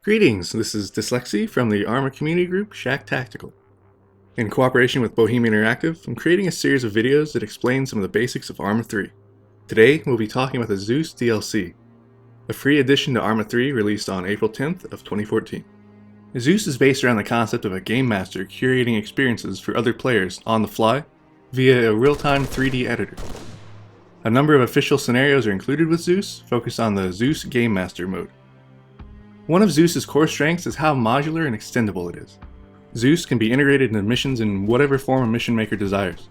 Greetings, this is Dslyecxi from the Arma community group Shack Tactical. In cooperation with Bohemia Interactive, I'm creating a series of videos that explain some of the basics of Arma 3. Today, we'll be talking about the Zeus DLC, a free addition to Arma 3 released on April 10th of 2014. Zeus is based around the concept of a game master curating experiences for other players on the fly via a real-time 3D editor. A number of official scenarios are included with Zeus, focused on the Zeus Game Master mode. One of Zeus's core strengths is how modular and extendable it is. Zeus can be integrated into missions in whatever form a mission maker desires.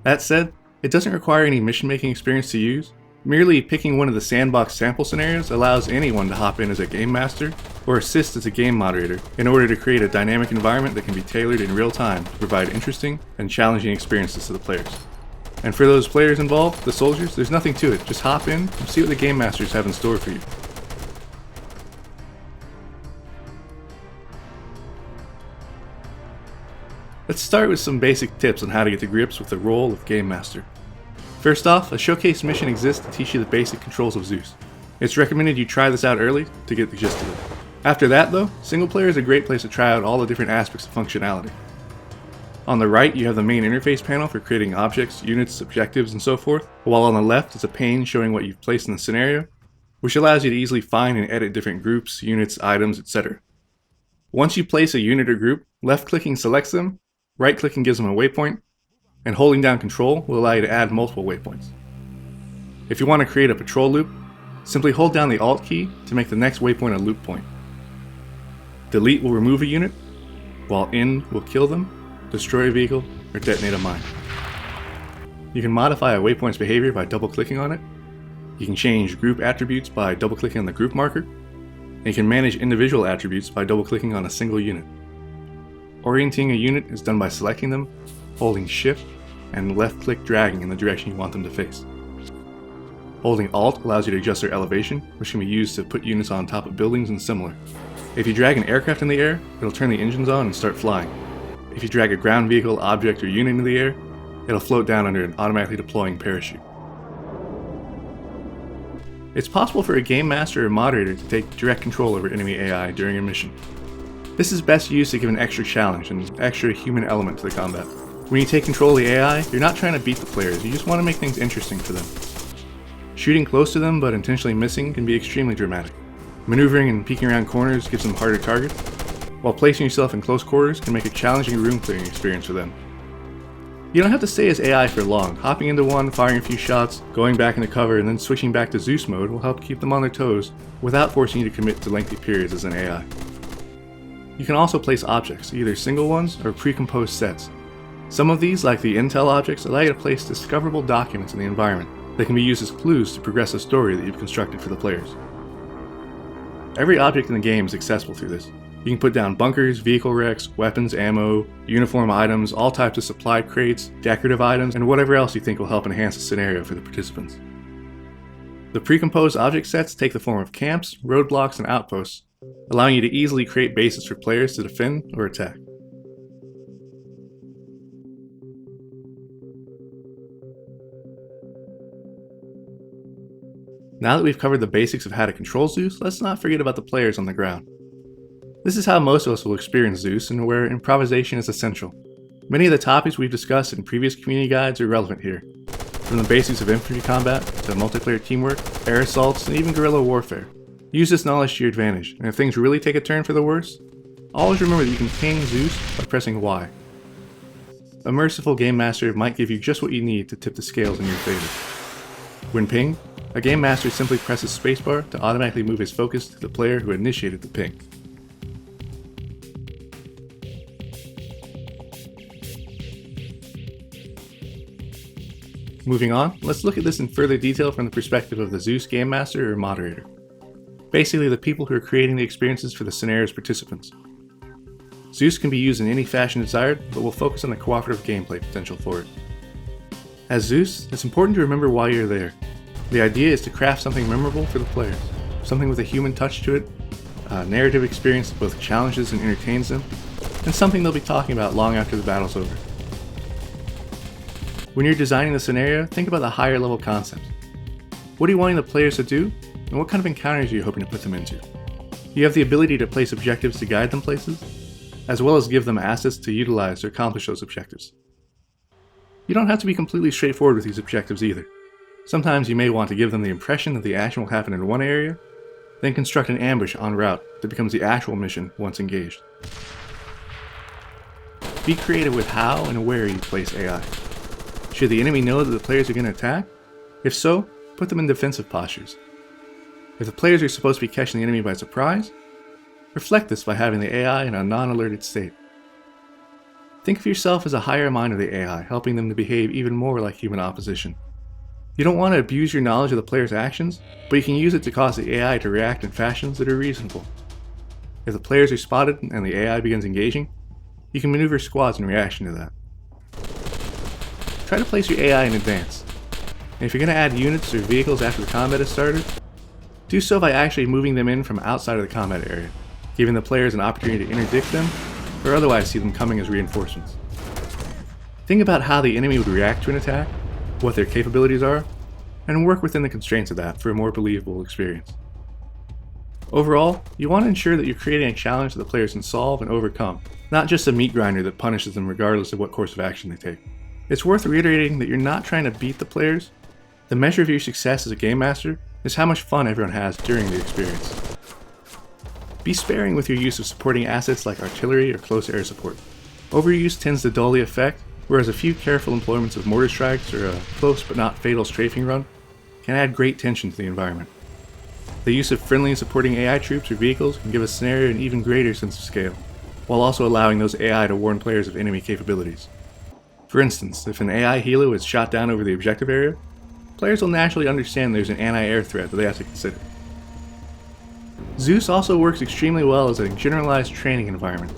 That said, it doesn't require any mission making experience to use. Merely picking one of the sandbox sample scenarios allows anyone to hop in as a game master or assist as a game moderator in order to create a dynamic environment that can be tailored in real time to provide interesting and challenging experiences to the players. And for those players involved, the soldiers, there's nothing to it. Just hop in and see what the game masters have in store for you. Let's start with some basic tips on how to get to grips with the role of Game Master. First off, a showcase mission exists to teach you the basic controls of Zeus. It's recommended you try this out early to get the gist of it. After that though, single player is a great place to try out all the different aspects of functionality. On the right, you have the main interface panel for creating objects, units, objectives, and so forth, while on the left is a pane showing what you've placed in the scenario, which allows you to easily find and edit different groups, units, items, etc. Once you place a unit or group, left-clicking selects them, right-clicking gives them a waypoint, and holding down Control will allow you to add multiple waypoints. If you want to create a patrol loop, simply hold down the Alt key to make the next waypoint a loop point. Delete will remove a unit, while In will kill them, destroy a vehicle, or detonate a mine. You can modify a waypoint's behavior by double-clicking on it. You can change group attributes by double-clicking on the group marker, and you can manage individual attributes by double-clicking on a single unit. Orienting a unit is done by selecting them, holding Shift, and left-click dragging in the direction you want them to face. Holding Alt allows you to adjust their elevation, which can be used to put units on top of buildings and similar. If you drag an aircraft in the air, it'll turn the engines on and start flying. If you drag a ground vehicle, object, or unit into the air, it'll float down under an automatically deploying parachute. It's possible for a game master or moderator to take direct control over enemy AI during a mission. This is best used to give an extra challenge and extra human element to the combat. When you take control of the AI, you're not trying to beat the players, you just want to make things interesting for them. Shooting close to them but intentionally missing can be extremely dramatic. Maneuvering and peeking around corners gives them harder targets, while placing yourself in close quarters can make a challenging room clearing experience for them. You don't have to stay as AI for long. Hopping into one, firing a few shots, going back into cover, and then switching back to Zeus mode will help keep them on their toes without forcing you to commit to lengthy periods as an AI. You can also place objects, either single ones or pre-composed sets. Some of these, like the intel objects, allow you to place discoverable documents in the environment that can be used as clues to progress a story that you've constructed for the players. Every object in the game is accessible through this. You can put down bunkers, vehicle wrecks, weapons, ammo, uniform items, all types of supply crates, decorative items, and whatever else you think will help enhance the scenario for the participants. The pre-composed object sets take the form of camps, roadblocks, and outposts, allowing you to easily create bases for players to defend or attack. Now that we've covered the basics of how to control Zeus, let's not forget about the players on the ground. This is how most of us will experience Zeus, and where improvisation is essential. Many of the topics we've discussed in previous community guides are relevant here, from the basics of infantry combat to multiplayer teamwork, air assaults, and even guerrilla warfare. Use this knowledge to your advantage, and if things really take a turn for the worse, always remember that you can ping Zeus by pressing Y. A merciful game master might give you just what you need to tip the scales in your favor. When pinged, a game master simply presses spacebar to automatically move his focus to the player who initiated the ping. Moving on, let's look at this in further detail from the perspective of the Zeus Game Master or Moderator. Basically the people who are creating the experiences for the scenario's participants. Zeus can be used in any fashion desired, but we'll focus on the cooperative gameplay potential for it. As Zeus, it's important to remember why you're there. The idea is to craft something memorable for the players, something with a human touch to it, a narrative experience that both challenges and entertains them, and something they'll be talking about long after the battle's over. When you're designing the scenario, think about the higher level concepts. What are you wanting the players to do, and what kind of encounters are you hoping to put them into? You have the ability to place objectives to guide them places, as well as give them assets to utilize to accomplish those objectives. You don't have to be completely straightforward with these objectives either. Sometimes you may want to give them the impression that the action will happen in one area, then construct an ambush en route that becomes the actual mission once engaged. Be creative with how and where you place AI. Should the enemy know that the players are going to attack? If so, put them in defensive postures. If the players are supposed to be catching the enemy by surprise, reflect this by having the AI in a non-alerted state. Think of yourself as a higher mind of the AI, helping them to behave even more like human opposition. You don't want to abuse your knowledge of the player's actions, but you can use it to cause the AI to react in fashions that are reasonable. If the players are spotted and the AI begins engaging, you can maneuver squads in reaction to that. Try to place your AI in advance. And if you're going to add units or vehicles after the combat has started, do so by actually moving them in from outside of the combat area, giving the players an opportunity to interdict them, or otherwise see them coming as reinforcements. Think about how the enemy would react to an attack, what their capabilities are, and work within the constraints of that for a more believable experience. Overall, you want to ensure that you're creating a challenge that the players can solve and overcome, not just a meat grinder that punishes them regardless of what course of action they take. It's worth reiterating that you're not trying to beat the players. The measure of your success as a game master is how much fun everyone has during the experience. Be sparing with your use of supporting assets like artillery or close air support. Overuse tends to dull the effect, whereas a few careful employments of mortar strikes or a close but not fatal strafing run can add great tension to the environment. The use of friendly and supporting AI troops or vehicles can give a scenario an even greater sense of scale, while also allowing those AI to warn players of enemy capabilities. For instance, if an AI helo is shot down over the objective area, players will naturally understand there's an anti-air threat that they have to consider. Zeus also works extremely well as a generalized training environment.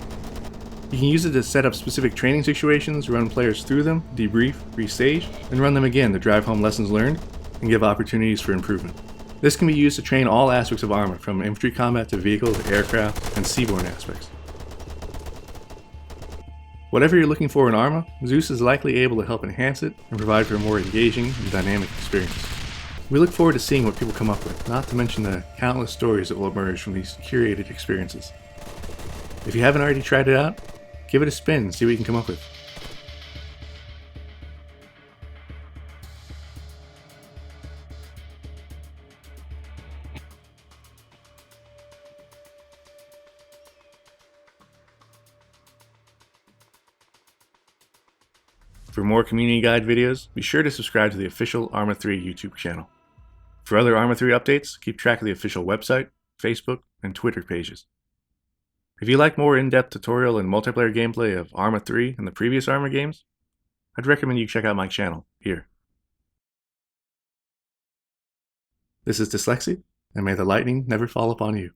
You can use it to set up specific training situations, run players through them, debrief, restage, and run them again to drive home lessons learned and give opportunities for improvement. This can be used to train all aspects of Arma, from infantry combat to vehicles, aircraft, and seaborne aspects. Whatever you're looking for in Arma, Zeus is likely able to help enhance it and provide for a more engaging and dynamic experience. We look forward to seeing what people come up with, not to mention the countless stories that will emerge from these curated experiences. If you haven't already tried it out, give it a spin and see what you can come up with. For more community guide videos, be sure to subscribe to the official Arma 3 YouTube channel. For other Arma 3 updates, keep track of the official website, Facebook, and Twitter pages. If you like more in-depth tutorial and multiplayer gameplay of Arma 3 and the previous Arma games, I'd recommend you check out my channel here. This is Dslyecxi, and may the lightning never fall upon you.